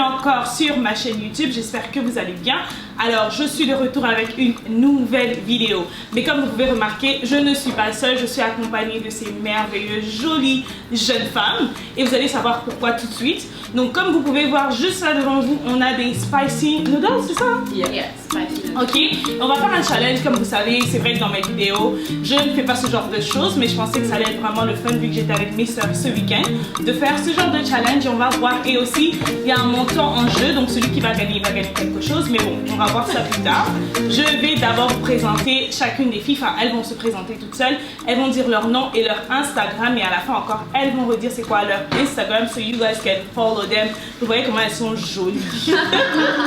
encore sur ma chaîne YouTube, j'espère que vous allez bien. Alors je suis de retour avec une nouvelle vidéo. Mais comme vous pouvez remarquer, je ne suis pas seule, je suis accompagnée de ces merveilleuses, jolies jeunes femmes. Et vous allez savoir pourquoi tout de suite. Donc comme vous pouvez voir juste là devant vous, on a des spicy noodles, c'est ça? Yeah, spicy noodles. Ok, on va faire un challenge comme vous savez, c'est vrai que dans mes vidéos, je ne fais pas ce genre de choses, mais je pensais que ça allait être vraiment le fun vu que j'étais avec mes soeurs ce week-end, de faire ce genre de challenge et on va voir. Et aussi, il y a un montant en jeu, donc celui qui va gagner, il va gagner quelque chose, mais bon, on va voir ça plus tard. Je vais d'abord vous présenter chacune des filles, enfin elles vont se présenter toutes seules, elles vont dire leur nom et leur Instagram et à la fin encore, elles vont redire c'est quoi leur Instagram, so you guys can follow them. Vous voyez comment elles sont jolies.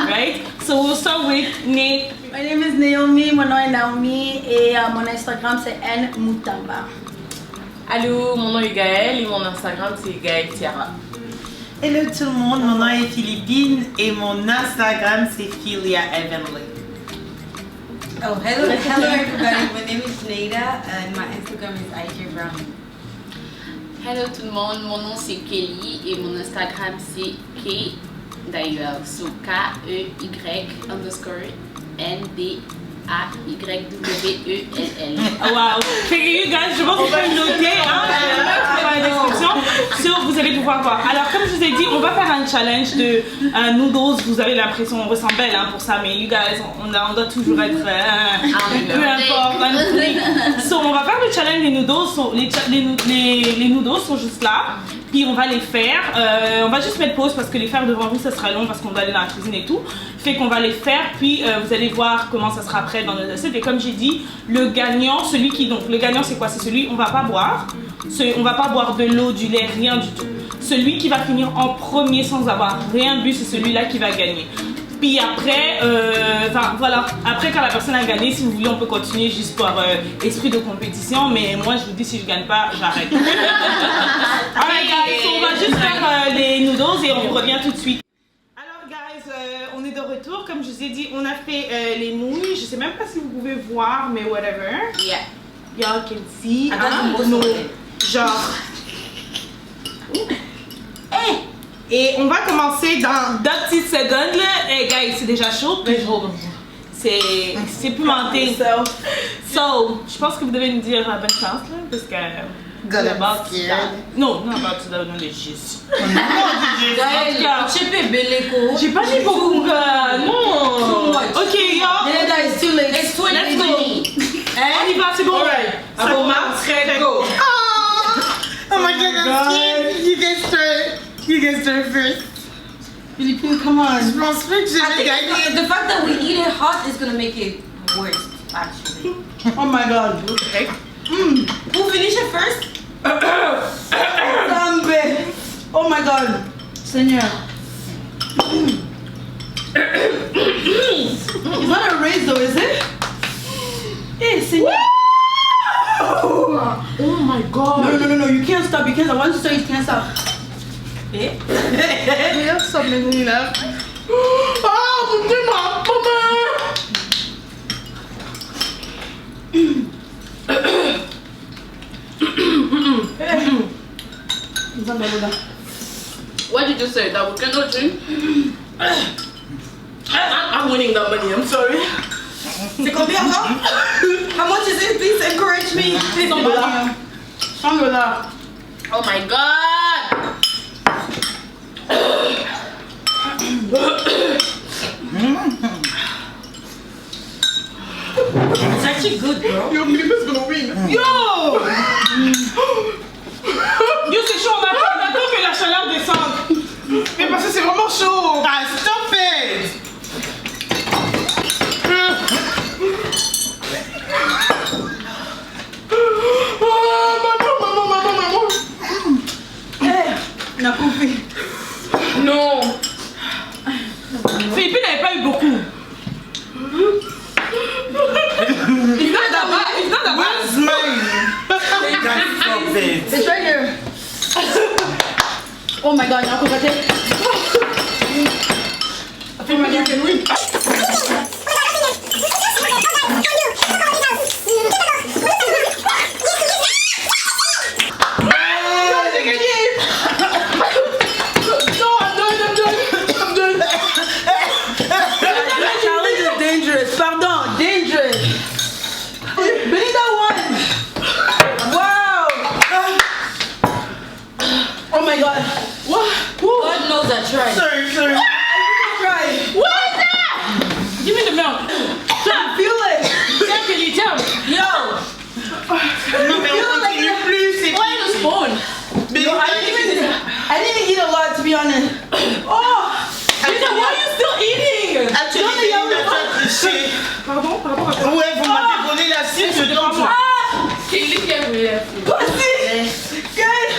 Right? So we'll start with Nick. My name is Naomi, mon nom est Naomi et mon Instagram c'est nmutamba. Allô, mon nom est Gaëlle et mon Instagram c'est Gaëlle Tiara. Hello tout le monde, mon nom est Philippine et mon Instagram c'est Philia Evenly. Oh, hello everybody. My name is Nada and my Instagram is IJ Brown. Hello tout le monde, mon nom c'est Kelly et mon Instagram c'est K d'ailleurs, so K-E-Y _NDAYWELL. Wow! Fait que you guys, je pense que vous pouvez noter, hein, dans la description, so vous allez pouvoir voir. Alors, comme je vous ai dit, on va faire un challenge de noodles. Vous avez l'impression, on ressemble belle hein, pour ça, mais you guys, on doit toujours être peu importe. So, on va faire le challenge des noodles. So, les noodles sont juste là. Puis on va les faire, on va juste mettre pause parce que les faire devant vous ça sera long parce qu'on va aller dans la cuisine et tout. Fait qu'on va les faire puis vous allez voir comment ça sera prêt dans nos assiettes. Et comme j'ai dit, le gagnant, le gagnant c'est quoi? C'est celui, on va pas boire de l'eau, du lait, rien du tout. Celui qui va finir en premier sans avoir rien bu, c'est celui-là qui va gagner. Puis après, voilà, après quand la personne a gagné, si vous voulez, on peut continuer juste par esprit de compétition. Mais moi, je vous dis, si je gagne pas, j'arrête. Alright guys, so on va juste faire les noodles et on revient tout de suite. Alors guys, on est de retour. Comme je vous ai dit, on a fait les nouilles. Je sais même pas si vous pouvez voir, mais whatever. Yeah. Y'all can see. Hein? Genre. Hey! Et on va commencer dans 2 petites secondes là. Hey guys, c'est déjà chaud. C'est pimenté. So, je pense que vous devez nous dire bonne chance là, parce que. Non, about to the juice. Gaëlle, tu peux beleko. J'ai pas dit beaucoup. Non. Ok, y'all. Nada is too late. It's 20 Let's go. minutes. On y va, c'est bon. Ça commence. Go. Oh my god, I'm scared. You guys start first. Philippine, come on. Je pense pas que je vais gagner. The fact that we eat it hot is gonna make it worse, actually. Oh my god. Okay. Who finish it first? Zambe. Oh my god. Seigneur. It's not a race though, is it? Hey, Seigneur. Oh my god. No, you can't stop. I want to say you can't stop. Eh? Il y a ça maintenant là. Oh mon dieu, ma What did you say? That we cannot drink? I'm winning that money, I'm sorry. C'est combien là? How much is it? Please encourage me. Shangri-La. Oh my god! It's actually good, bro. Yo, Philippe's gonna win. Yo! Yo, c'est chaud, on attend que la chaleur descende. Mais parce que c'est vraiment chaud. Ah, stop it! Maman. Hey, n'a pas fait. Non. Philippe n'avait pas eu beaucoup. It's not that bad. Where's mine? Guys, stop it. It's right here. Oh my god, now go back there. I feel like you can win. No, I'm done. God knows I tried. Sorry. What is that? Give me the milk. Feel it. Tiens, Kelly, tiens. Yo. Non, mais on continue plus, c'est Why the spoon? Mais I didn't eat a lot, to be honest. Oh. Lisa, why are you still eating? Actually, Belinda, tu as triché. Pardon. Ouais, vous m'avez volé la cible, je dois moi. Kelly qui a voulu la Pussy. Good.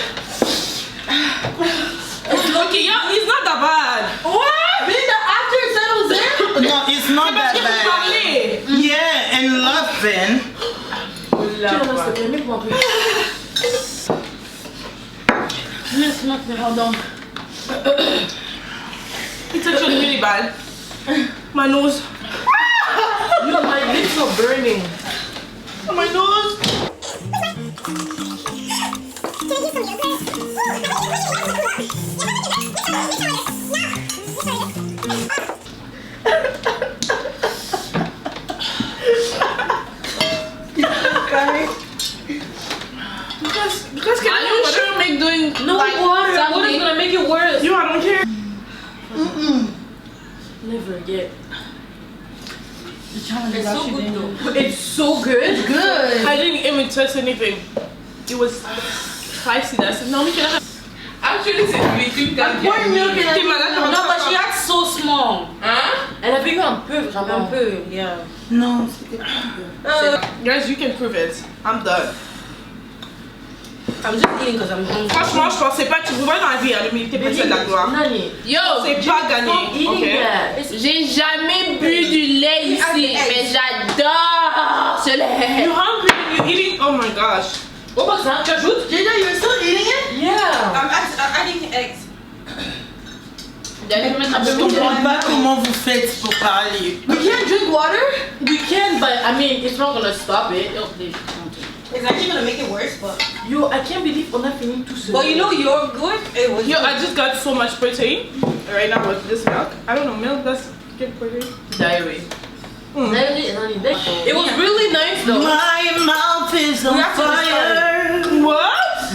Okay, yeah, it's not that bad. What? Belinda, after it settles in. No, it's not that Parce que vous bad. parlez. Yeah, and laughing. Pardon. It's actually really bad. My nose. Yo, my lips are burning. My nose. Because can Are you sure make doing No like water. something? Water's gonna make it worse. You, I don't care. Never yet. It's so good though. It's so good. Good. I didn't even touch anything. It was spicy. That's no, we can. Actually, c'est Philippine qui a Pour milk in T'es malade, comment No, tu but vas she faire? acts so small. Hein? Elle avait eu un peu, vraiment. Un peu, yeah. Non, c'était pas bien. Guys, you can prove it. I'm done. I'm just eating because I'm hungry. Franchement, je pensais pas que tu pouvais dans la vie à l'humilité précède la gloire. Nani. Yo, C'est pas gagné. eating Ok. that. J'ai jamais bu du lait ici, mais j'adore ce lait. You hungry and you eating? Oh my gosh. Oh, bah ça, tu ajoutes? Jada, you're still eating it? Yeah. I'm adding eggs. D'ailleurs, je vais mettre un Je peu de comprends pas comment vous faites pour parler. We can't drink water? We can, but I mean, it's not gonna stop it. It's actually gonna make it worse, but. Yo, I can't believe on a fini tout seul. But you know you're good. It was. Yo, I just got so much protein right now with this milk. I don't know, milk does give protein. Diary. It was really nice though. My mouth is on have to fire. What?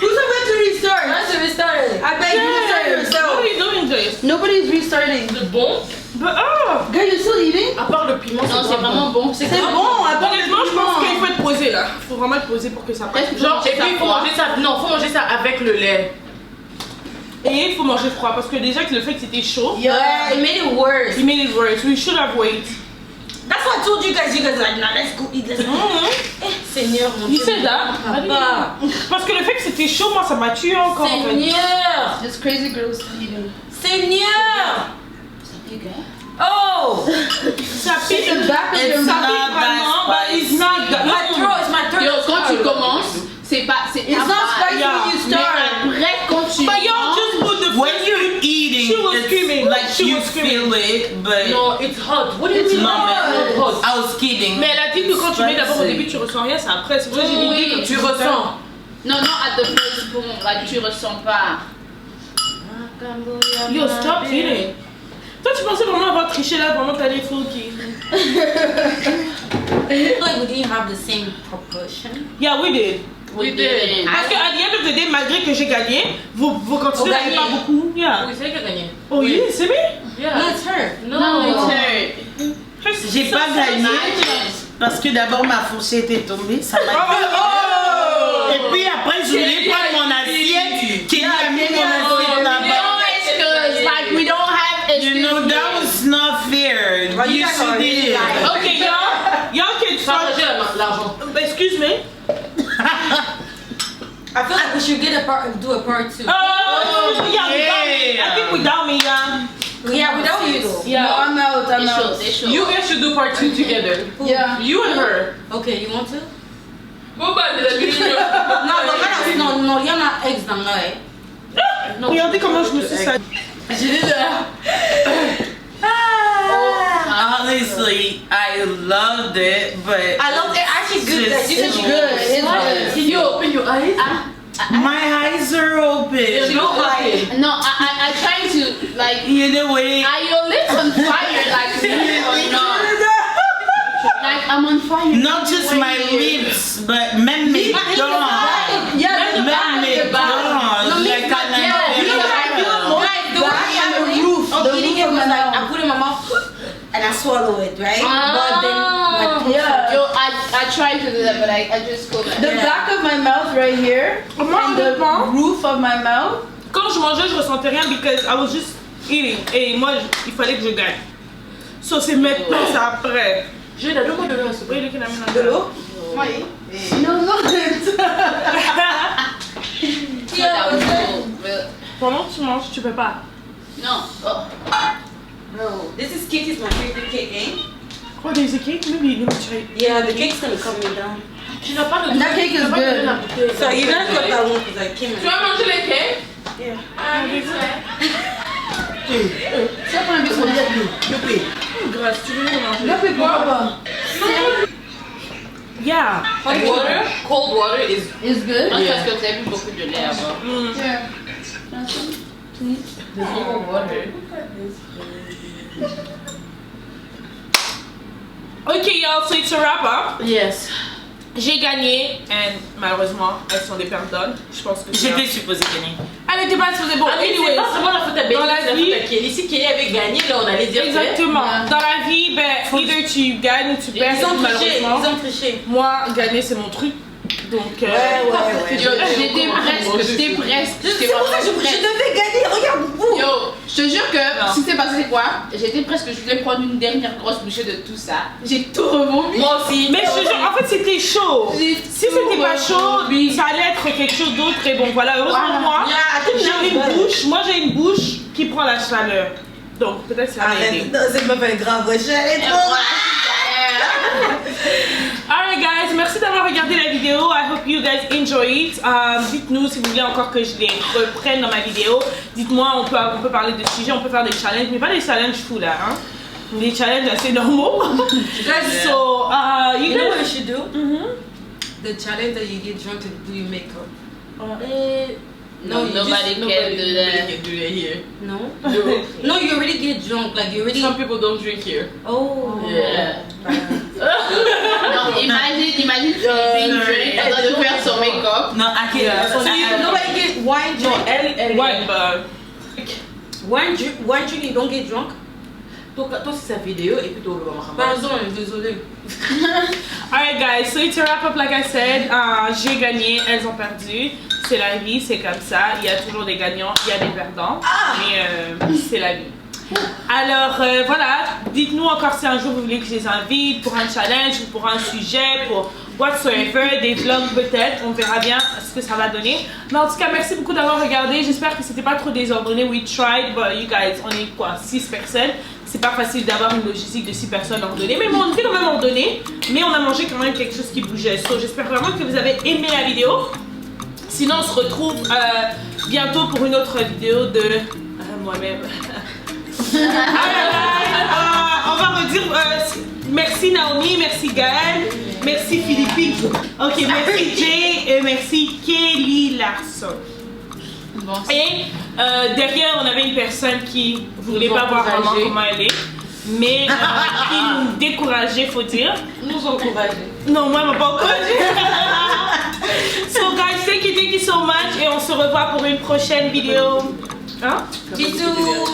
Who's about to restart? Let's restart it. I bet you restart What yourself. are you doing, Jace? Nobody's restarting. C'est bon. But oh! Girl, you're still eating? À part le piment, Non, c'est vraiment bon. C'est bon, à part Honnêtement, je pense qu'il le faut être posé là. Faut vraiment être posé pour que ça passe. Genre, et puis il faut manger ça. Non, faut manger ça avec le lait. Et il faut manger froid parce que déjà que le fait que c'était chaud, Yeah. It made it worse. it made it worse. We should have waited. That's why I told you guys. You guys are like, nah, let's go eat this. Seigneur, mon You Dieu. said that? Papa. Parce que le fait que c'était chaud, moi ça m'a tué encore en fait. Seigneur. This crazy girl's eating. Seigneur. Oh. Ça pique. The back of your It's mouth. not that but it's not that. My throat. It's my throat. Yo, quand tu commences, c'est pas. C'est It's not spicy Yeah. when you Mais start. après, quand tu. But y'all just put the When you're eating, She was it's screaming. like She you was screaming. feel it, but No, it's hot. What do you It's mean? not It's hot. I was kidding. Mais elle a dit que quand tu mets d'abord au Spicy. début, tu ressens rien, c'est après. C'est pour ça que j'ai Oui, dit que Tu ressens. Non, non, at the first spoon, like, tu ressens pas. Yo, stop eating. Toi, tu pensais vraiment avoir triché là pendant que t'as les faux qui. Like we didn't have the same proportion. Yeah, we did. We did. Parce que à the end of the day, malgré que j'ai gagné, vos quantités Vous n'avaient gagnez. pas beaucoup. Yeah. Oui, c'est elle qui a gagné. Oh, yeah, c'est me? Yeah. No, it's her. No, it's her. J'ai pas gagné parce que d'abord ma fourchette est tombée. Ça m'a Oh! Et puis après, je voulais prendre mon assiette. Qui a mis mon assiette là-bas? No excuse. Like, we don't have excuse. You know, that was not fair. Well, you You guys should are really did. lying. Okay, y'all can start. Partager l'argent. Excuse me. I feel like we should do a part two. Oh, yeah, without me. Yeah. I think without me, yeah. Yeah, without you though. No, I'm out. I'm They should, out. they should. You guys should do part 2 together. Yeah. You and her. Okay, you want to? Bon bah, de la vidéo. No, but no, il y en a eggs dans là. Regardez comment je me suis sali. J'ai dit de... Honestly, I loved it, but I love it. Actually good. Guys. You said It's you good. It's good. Can you open your eyes? my eyes are open. No eye. No, I try to, like, You know what? are your lips on fire, like, really or not? Like, I'm on fire. Not just my lips, but même mes dents. Yeah, the Même mes back. dents. No, Like but à yeah, l'intérieur. swallow it, right? Yeah. Yo, I tried to do that, but I just couldn't. The back of my mouth right here. Moi, And the honnêtement, roof of my mouth. quand je mangeais, je ressentais rien because I was just eating. Et moi, il fallait que je gagne. So, c'est maintenant, c'est après. J'ai la demande de l'eau, s'il te plaît. De l'eau? Oui. No, no. So that was cool, but Pendant que tu manges, tu peux pas. no. Oh. No. This is Kitty's my favorite cake, eh? Oh, there's a cake? Maybe let me try. Yeah, the cake's gonna come me down. Tu n'as pas de That cake is good. So you're gonna cut that one because I came Tu vas manger les cakes? Yeah. Ah, oui, C'est pas un biscuit. Grâce, tu veux le manger? No, pourquoi pas? Yeah. Hot water? Cold water is... It's good. Moi, parce que vous avez bu beaucoup de lait avant. Mm. Here. There's no water. Okay, y'all, so it's a wrap up. Yes. J'ai gagné, et malheureusement, elles sont des perdannes. Je pense que J'étais supposée gagner. Elle n'était pas supposée. Bon, Ah, mais c'est anyways. pas seulement la faute à Betty, Dans la c'est la vie- faute à Kelly. Si Kelly avait gagné, là, on allait dire Exactement. Yeah. Dans la vie, ben, either tu gagnes ou tu perds, Ils ont triché, malheureusement. ils ont triché. Moi, gagner, c'est mon truc. Donc, Ouais. Yo, j'étais presque. C'est pour ça que je devais gagner, regarde-vous. Yo, je te jure que Non. si c'est passé quoi, j'étais presque, je voulais prendre une dernière grosse bouchée de tout ça. J'ai tout revomi. Moi aussi. mais je te jure, en fait, c'était chaud. J'ai Si c'était pas chaud, ça allait être quelque chose d'autre. Et bon, voilà, heureusement, moi, j'ai une bouche. Moi, j'ai une bouche qui prend la chaleur. Donc, peut-être ça va Arrête, aider. non, c'est pas fait grave, wesh, elle est trop. Alright guys, merci d'avoir regardé la vidéo. I hope you guys enjoy it. Dites-nous si vous voulez encore que je les reprenne dans ma vidéo. Dites-moi, on peut parler de sujets, on peut faire des challenges, mais pas des challenges fous là. Hein? Des challenges assez normaux. So, you You know guys... what you should do? Mhm. The challenge that you get drunk to do your makeup. No, you nobody just- can do that. can do that here. No? No, you already get drunk, like you already. Some people don't drink here. Oh. Yeah. Non, imagine Philippine drink en train de faire son make-up. Non, à quel So you, nobody get wine drink. Elle, Ouais, bah... Wine drink, you don't get drunk? Toi, c'est sa vidéo et puis toi, on va marcher. Pardon, désolé. Alright guys, so it's a wrap up like I said. J'ai gagné, elles ont perdu. C'est la vie, c'est comme ça. Il y a toujours des gagnants, il y a des perdants. Mais c'est la vie. Alors voilà, dites-nous encore si un jour vous voulez que je les invite pour un challenge ou pour un sujet, pour whatsoever, des vlogs peut-être. On verra bien ce que ça va donner. Mais en tout cas, merci beaucoup d'avoir regardé. J'espère que c'était pas trop désordonné. We tried, but you guys, on est quoi, 6 personnes. C'est pas facile d'avoir une logistique de 6 personnes ordonnées, mais bon, on était quand même ordonné, mais on a mangé quand même quelque chose qui bougeait. So, j'espère vraiment que vous avez aimé la vidéo. Sinon, on se retrouve bientôt pour une autre vidéo de moi-même. On va redire merci Naomi, merci Gaël, merci Philippine, ok, merci Jay et merci Kelly Larson. Bon, Et derrière, on avait une personne qui voulait pas voir vraiment comment elle est, mais qui nous décourageait, faut dire. Nous encourager. Non, moi, elle m'a pas encouragée. So, guys, thank you so much. Et on se revoit pour une prochaine vidéo. Hein? Bisous.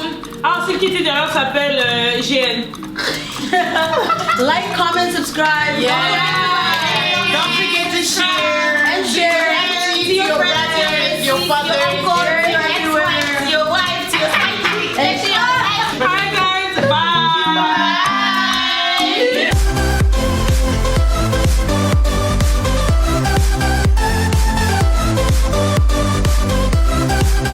Ah, celle qui était derrière s'appelle GN. Like, comment, subscribe. Yeah. Don't forget to share. And share. your brothers, your fathers, Your uncle, your